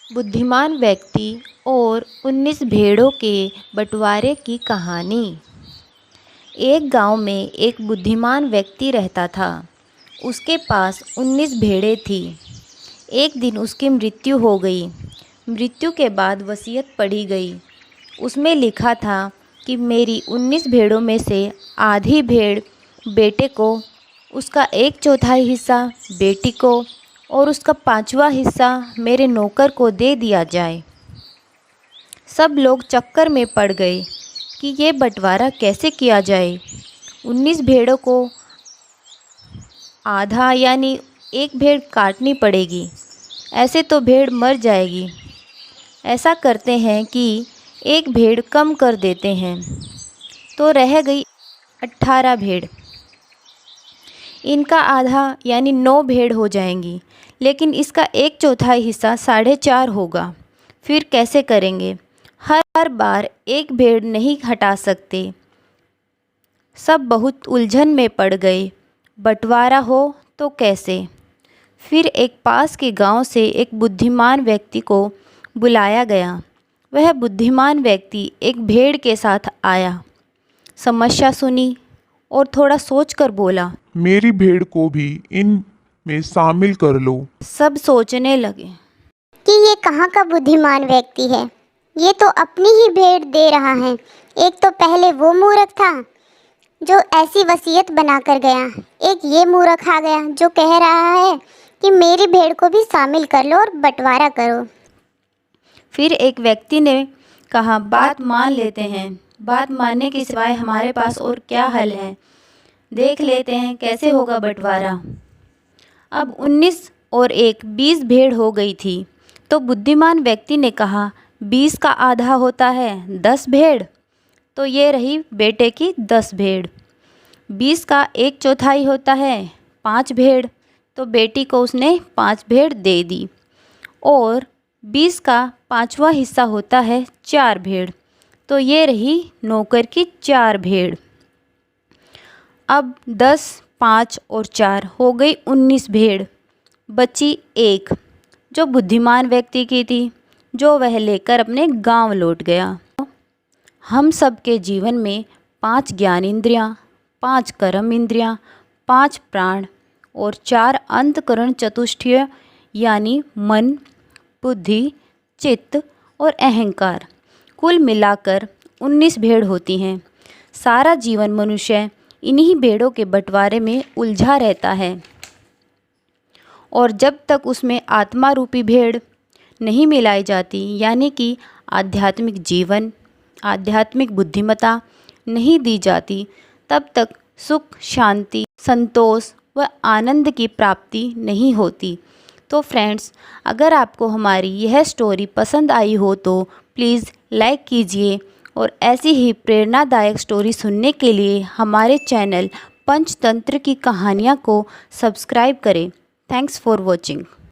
बुद्धिमान व्यक्ति और 19 भेड़ों के बंटवारे की कहानी। एक गांव में एक बुद्धिमान व्यक्ति रहता था। उसके पास 19 भेड़ें थी। एक दिन उसकी मृत्यु हो गई। मृत्यु के बाद वसीयत पढ़ी गई। उसमें लिखा था कि मेरी 19 भेड़ों में से आधी भेड़ बेटे को, उसका 1/4 हिस्सा बेटी को और उसका 5वां हिस्सा मेरे नौकर को दे दिया जाए। सब लोग चक्कर में पड़ गए कि ये बंटवारा कैसे किया जाए। 19 भेड़ों को आधा यानी एक भेड़ काटनी पड़ेगी, ऐसे तो भेड़ मर जाएगी। ऐसा करते हैं कि एक भेड़ कम कर देते हैं, तो रह गई 18 भेड़। इनका आधा यानी 9 भेड़ हो जाएंगी, लेकिन इसका 1/4 हिस्सा 4.5 होगा। फिर कैसे करेंगे? हर बार एक भेड़ नहीं हटा सकते। सब बहुत उलझन में पड़ गए। बंटवारा हो तो कैसे? फिर एक पास के गांव से एक बुद्धिमान व्यक्ति को बुलाया गया। वह बुद्धिमान व्यक्ति एक भेड़ के साथ आया, समस्या सुनी और थोड़ा सोचकर बोला, मेरी भेड़ को भी इन में शामिल कर लो। सब सोचने लगे कि ये कहाँ का बुद्धिमान व्यक्ति है। ये तो अपनी ही भेड़ दे रहा है। एक तो पहले वो मूर्ख था जो ऐसी वसीयत बना कर गया, एक ये मूर्ख आ गया जो कह रहा है कि मेरी भेड़ को भी शामिल कर लो और बंटवारा करो। फिर एक व्यक्ति ने कहा, बात मान लेते हैं। बात मानने के सिवाय हमारे पास और क्या हल है? देख लेते हैं कैसे होगा बंटवारा। अब 19 और 1 20 भेड़ हो गई थी। तो बुद्धिमान व्यक्ति ने कहा, 20 का आधा होता है 10 भेड़, तो ये रही बेटे की 10 भेड़। 20 का 1/4 होता है 5 भेड़, तो बेटी को उसने 5 भेड़ दे दी। और 20 का 5वां हिस्सा होता है 4 भेड़, तो ये रही नौकर की 4 भेड़। अब 10, 5 और 4 हो गई 19 भेड़। बची 1 जो बुद्धिमान व्यक्ति की थी, जो वह लेकर अपने गांव लौट गया। हम सब के जीवन में 5 ज्ञान इंद्रियां, 5 कर्म इंद्रियां, 5 प्राण और 4 अंतःकरण चतुष्टय यानी मन, बुद्धि, चित्त और अहंकार, कुल मिलाकर 19 भेड़ होती हैं। सारा जीवन मनुष्य इन्हीं भेड़ों के बंटवारे में उलझा रहता है, और जब तक उसमें आत्मा रूपी भेड़ नहीं मिलाई जाती, यानी कि आध्यात्मिक जीवन, आध्यात्मिक बुद्धिमत्ता नहीं दी जाती, तब तक सुख, शांति, संतोष व आनंद की प्राप्ति नहीं होती। तो फ्रेंड्स, अगर आपको हमारी यह स्टोरी पसंद आई हो तो प्लीज़ लाइक कीजिए, और ऐसी ही प्रेरणादायक स्टोरी सुनने के लिए हमारे चैनल पंचतंत्र की कहानियाँ को सब्सक्राइब करें। Thanks for watching.